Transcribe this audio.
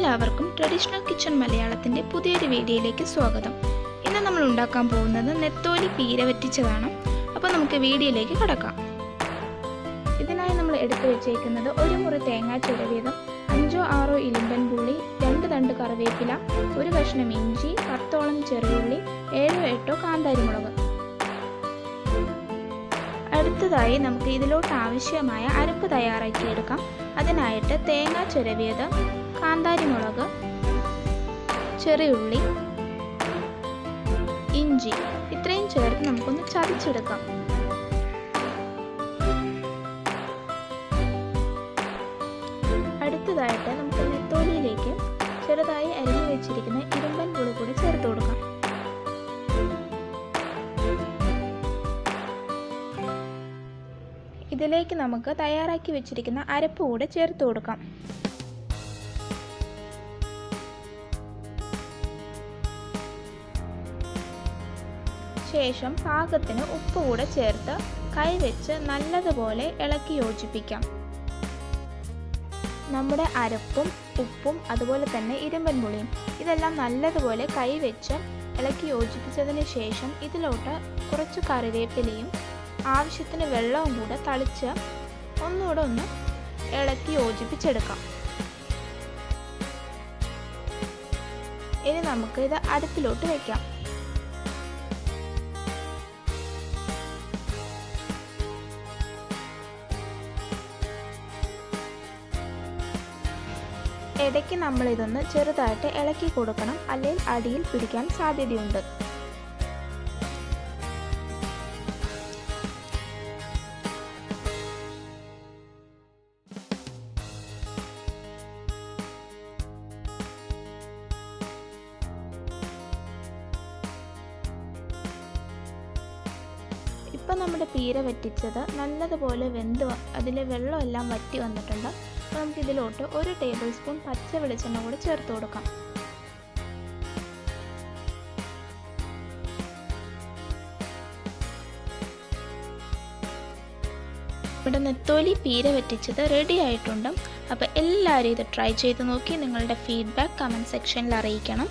എല്ലാവർക്കും traditional kitchen മലയാളത്തിൻ്റെ പുതിയൊരു വീഡിയോയിലേക്ക് സ്വാഗതം. ഇന്ന് നമ്മൾ ഉണ്ടാക്കാൻ പോകുന്നത് നെത്തോലി പീര വറ്റിച്ചതാണ്. അപ്പോൾ നമുക്ക് വീഡിയോയിലേക്ക് കടക്കാം. ഇതിനായി നമ്മൾ എടുത്തു വെച്ചേക്കുന്നത് ഒരു മുറി തേങ്ങ ചിരവിയതും 5-6 ഇലിമ്പൻ പുളി, 2 തണ്ട് കറിവേപ്പില, ഒരു കഷ്ണം ഇഞ്ചി, 10ഓളം ചെറിയുള്ളി, 7-8 കാന്താരിമുളക്. അടുത്തതായി നമുക്ക് ഇതിലോട്ട് ആവശ്യമായ അരപ്പ് തയ്യാറാക്കിയെടുക്കാം. അതിനായിട്ട് തേങ്ങ ചിരവിയത്, കാന്താരിമുളക്, ചെറിയുള്ളി, ഇഞ്ചി ഇത്രയും ചേർത്ത് നമുക്കൊന്ന് ചതച്ചെടുക്കാം. അടുത്തതായിട്ട് നമുക്ക് നെത്തോലിയിലേക്ക് ചെറുതായി അരിഞ്ഞു വെച്ചിരിക്കുന്ന ഇരുമ്പൻ പുളി കൂടി ചേർത്ത് കൊടുക്കാം. ഇതിലേക്ക് നമുക്ക് തയ്യാറാക്കി വെച്ചിരിക്കുന്ന അരപ്പ് കൂടെ ചേർത്ത് കൊടുക്കാം. ശേഷം പാകത്തിന് ഉപ്പ് കൂടെ ചേർത്ത് കൈവച്ച് നല്ലതുപോലെ ഇളക്കി യോജിപ്പിക്കാം. നമ്മുടെ അരപ്പും ഉപ്പും അതുപോലെ തന്നെ ഇരുമ്പൻ പുളിയും ഇതെല്ലാം നല്ലതുപോലെ കൈവച്ച് ഇളക്കി യോജിപ്പിച്ചതിന് ശേഷം ഇതിലോട്ട് കുറച്ച് കറിവേപ്പിലയും ആവശ്യത്തിന് വെള്ളവും കൂടെ തളിച്ച് ഒന്നുകൂടെ ഒന്ന് ഇളക്കി യോജിപ്പിച്ചെടുക്കാം. ഇനി നമുക്ക് ഇത് അടുപ്പിലോട്ട് വയ്ക്കാം. ഇടയ്ക്ക് നമ്മൾ ഇതൊന്ന് ചെറുതായിട്ട് ഇളക്കി കൊടുക്കണം, അല്ലെങ്കിൽ അടിയിൽ പിടിക്കാൻ സാധ്യതയുണ്ട്. ഇപ്പം നമ്മുടെ പീര വറ്റിച്ചത് നല്ലതുപോലെ വെന്ത് അതിലെ വെള്ളമെല്ലാം വറ്റി വന്നിട്ടുണ്ട്. അപ്പോൾ നമുക്ക് ഇതിലോട്ട് 1 ടേബിൾ സ്പൂൺ പച്ച വെളിച്ചെണ്ണ കൂടി ചേർത്ത് കൊടുക്കാം. ഇവിടെ നെത്തോലി പീര വറ്റിച്ചത് റെഡി ആയിട്ടുണ്ട്. അപ്പോൾ എല്ലാവരും ഇത് ട്രൈ ചെയ്ത് നോക്കി നിങ്ങളുടെ ഫീഡ്ബാക്ക് കമൻറ്റ് സെക്ഷനിൽ അറിയിക്കണം.